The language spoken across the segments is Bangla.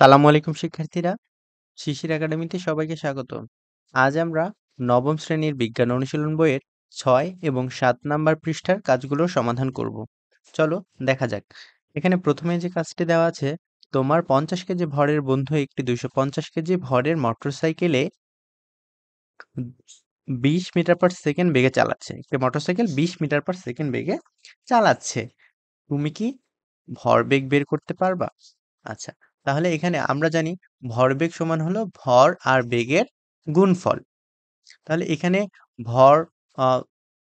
সালামু আলাইকুম শিক্ষার্থীরা, শিশির একাডেমিতে সবাইকে স্বাগত। আজ আমরা নবম শ্রেণীর বিজ্ঞান অনুশীলন বইয়ের ৬ এবং ৭ নাম্বার পৃষ্ঠার কাজগুলোর সমাধান করব। চলো দেখা যাক। এখানে প্রথমে যে কাজটি দেওয়া আছে, তোমার ৫০ কেজি ভরের বন্ধু একটি ২৫০ কেজি ভরের মোটরসাইকেলে ২০ মিটার পার সেকেন্ড বেগে চালাচ্ছে। একটি মোটরসাইকেল ২০ মিটার পার সেকেন্ড বেগে চালাচ্ছে। তুমি কি ভরবেগ বের করতে পারবা? আচ্ছা, তাহলে এখানে আমরা জানি ভরবেগ সমান হলো ভর আর বেগের গুণফল। তাহলে এখানে ভর আ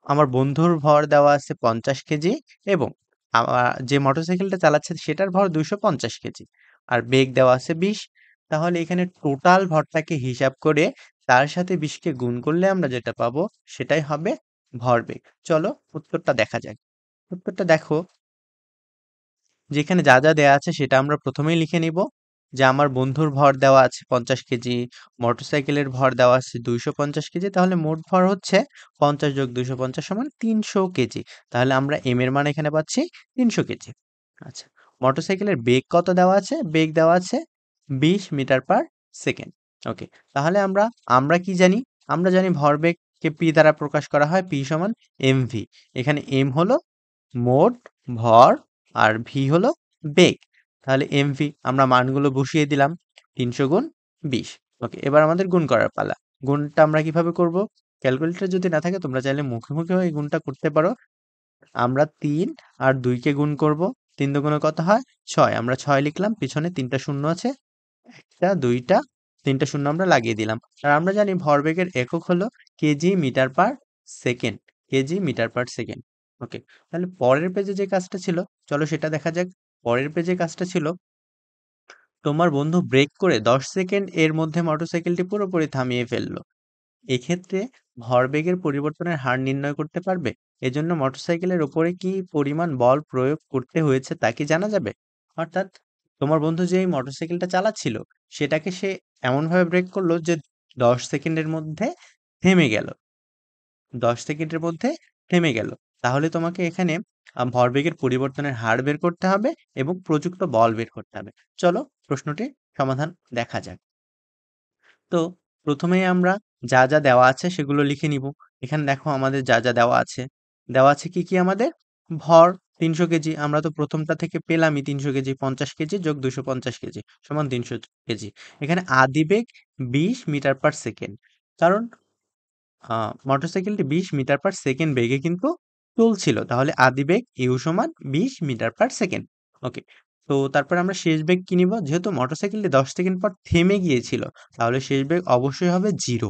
আমার বন্ধুর ভর দেওয়া আছে ৫০ কেজি এবং যে মোটরসাইকেলটা চালাচ্ছে সেটার ভর ২৫০ কেজি। আর বেগ দেওয়া আছে ২০। তাহলে এখানে টোটাল ভরটাকে হিসাব করে তার সাথে ২০ কে গুণ করলে আমরা যেটা পাবো সেটাই হবে ভরবেগ। চলো উত্তরটা দেখা যাক। উত্তরটা দেখো, যেখানে যা, যা দেয়া আছে সেটা আমরা প্রথমেই লিখে নিব। যে আমার বন্ধুর ভর দেওয়া আছে ৫০ কেজি, মোটরসাইকেলের ভর দেওয়া আছে ২৫০ কেজি। তাহলে মোট ভর হচ্ছে ৫০ যোগ ২৫০ সমান ৩০০ কেজি। তাহলে আমরা m এর মান এখানে পাচ্ছি ৩০০ কেজি। আচ্ছা, মোটরসাইকেলের বেগ কত দেওয়া আছে? বেগ দেওয়া আছে ২০ মিটার পার সেকেন্ড। ওকে, তাহলে আমরা আমরা কি জানি? আমরা জানি ভরবেগকে p দ্বারা প্রকাশ করা হয়, p সমান mv। এখানে m হলো মোট ভর আর ভি হলো বেগ। তাহলে এমভি আমরা মানগুলো বসিয়ে দিলাম, ৩০০ গুণ ২০। ওকে, এবার আমাদের গুণ করার পালা। গুণটা আমরা কিভাবে করব? ক্যালকুলেটর যদি না থাকে তোমরা চাইলে মুখে মুখেও এই গুণটা করতে পারো। আমরা ৩ আর ২ কে গুণ করব। ৩ দুগুণে কত হয়? ৬। আমরা ৬ লিখলাম, পিছনে ৩টা শূন্য আছে, ১টা ২টা ৩টা শূন্য আমরা লাগিয়ে দিলাম। আর আমরা জানি ভরবেগের একক হলো KG metre per second. KG metre per second. Okay, তাহলে পরের পেজে যে কাজটা ছিল, চলো সেটা দেখা যাক। পরের পেজে কাজটা ছিল, তোমার বন্ধু ব্রেক করে ১০ সেকেন্ড এর মধ্যে মোটরসাইকেলটি পুরোপুরি থামিয়ে ফেললো। এক্ষেত্রে ভরবেগের পরিবর্তনের হার নির্ণয় করতে পারবে? এজন্য মোটরসাইকেলের উপরে কি পরিমাণ বল প্রয়োগ করতে হয়েছে তা কি জানা যাবে? অর্থাৎ তোমার বন্ধু যে এই মোটরসাইকেলটা চালাচ্ছিল সেটাকে সে এমনভাবে ব্রেক করলো যে ১০ সেকেন্ডের মধ্যে থেমে গেল। ১০ সেকেন্ডের মধ্যে থেমে গেল। তাহলে তোমাকে এখানে ভরবেগের পরিবর্তনের হার বের করতে হবে এবং প্রযুক্ত বল বের করতে হবে। চলো প্রশ্নটির সমাধান দেখা যাক। তো প্রথমেই আমরা যা, যা দেওয়া আছে সেগুলো লিখে নিব। এখানে দেখো আমাদের যা, যা দেওয়া আছে। দেওয়া আছে কি, কি আমাদের? ভর ৩০০ কেজি। আমরা তো প্রথমটা থেকে পেলামই ৩০০ কেজি। ৫০ কেজি যোগ ২৫০ কেজি সমান ৩০০ কেজি। এখানে আদিবেগ ২০ মিটার পার সেকেন্ড। কারণ মোটরসাইকেলটি ২০ মিটার পার সেকেন্ড বেগে কিন্তু চলছিল। তাহলে আদিবেগ ইউ সমান ২০ মিটার পার সেকেন্ড। ওকে। তো তারপরে আমরা শেষ বেগ কি নিব? যেহেতু মোটরসাইকেলটি ১০ সেকেন্ড পর থেমে গিয়েছিল, তাহলে শেষ বেগ অবশ্যই হবে 0।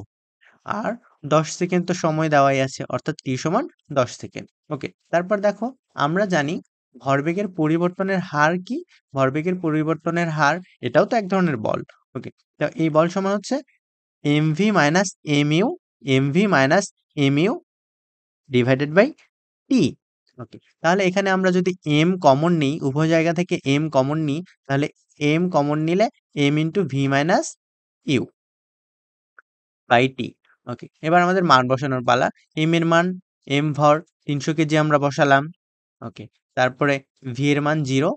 আর ১০ সেকেন্ড তো সময় দেওয়াই আছে, অর্থাৎ t সমান ১০ সেকেন্ড। ওকে। তারপর দেখো, আমরা জানি ভরবেগের পরিবর্তনের হার কি? ভরবেগের পরিবর্তনের হার এটাও তো এক ধরনের বল। ওকে। তো এই বল সমান হচ্ছে mv minus mu, mv minus mu divided by t। Okay, তাহলে এখানে আমরা যদি m কমন নিই, উভয় জায়গা থেকে m কমন নিই, তাহলে m কমন নিলে m into V minus U by T. Okay, এবার আমাদের মান বসানোর পালা। m এর মান, m ভর ৩০০ কেজি আমরা বসালাম। ওকে, তারপরে ভি এর মান 0,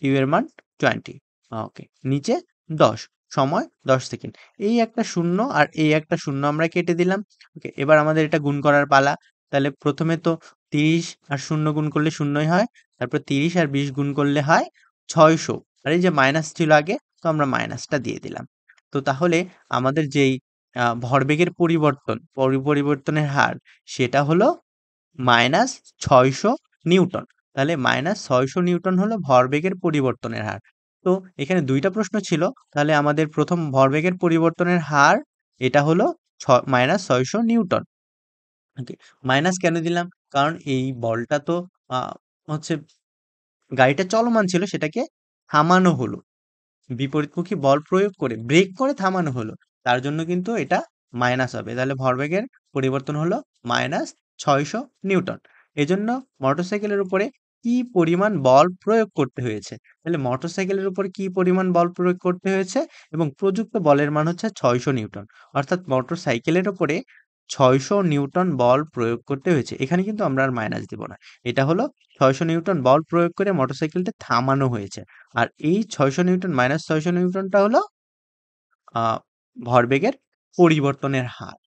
ইউ এর মান 20। ওকে, নিচে ১০, সময় ১০ সেকেন্ড। এই একটা শূন্য আর এই একটা শূন্য আমরা কেটে দিলাম। ওকে, এবার আমাদের এটা গুণ করার পালা। তাহলে প্রথমে তো ৩০ আর শূন্য গুণ করলে শূন্যই হয়। তারপর ৩০ আর ২০ গুণ করলে হয় ৬০০। আর এই যে মাইনাস ছিল আগে, তো আমরা মাইনাসটা দিয়ে দিলাম। তো তাহলে আমাদের যেই ভরবেগের পরিবর্তনের হার সেটা হলো -৬০০ নিউটন। তাহলে -৬০০ নিউটন হলো ভরবেগের পরিবর্তনের হার। তো এখানে ২ টা প্রশ্ন ছিল। তাহলে আমাদের প্রথম ভরবেগের পরিবর্তনের হার এটা হলো -৬০০ নিউটন। ওকে, মাইনাস কেন দিলাম? কারণ এই বলটা তো আ হচ্ছে গাড়িটা চলমান ছিল, সেটাকে থামানো হলো। বিপরীতমুখী বল প্রয়োগ করে ব্রেক করে থামানো হলো। তার জন্য কিন্তু এটা মাইনাস হবে। তাহলে ভরবেগের পরিবর্তন হলো -৬০০ নিউটন। এজন্য মোটরসাইকেলের উপরে কি পরিমাণ বল প্রয়োগ করতে হয়েছে? তাহলে মোটরসাইকেলের উপর কি পরিমাণ বল প্রয়োগ করতে হয়েছে এবং প্রযুক্ত বলের মান হচ্ছে ৬০০ নিউটন। অর্থাৎ মোটরসাইকেলের উপরে 600 নিউটন বল প্রয়োগ করতে হয়েছে। এখানে কিন্তু আমরা আর মাইনাস দিব না। এটা হলো 600 নিউটন বল প্রয়োগ করে মোটরসাইকেলটা থামানো হয়েছে। আর এই 600 নিউটন মাইনাস 600 নিউটনটা হলো ভরবেগের পরিবর্তনের হার।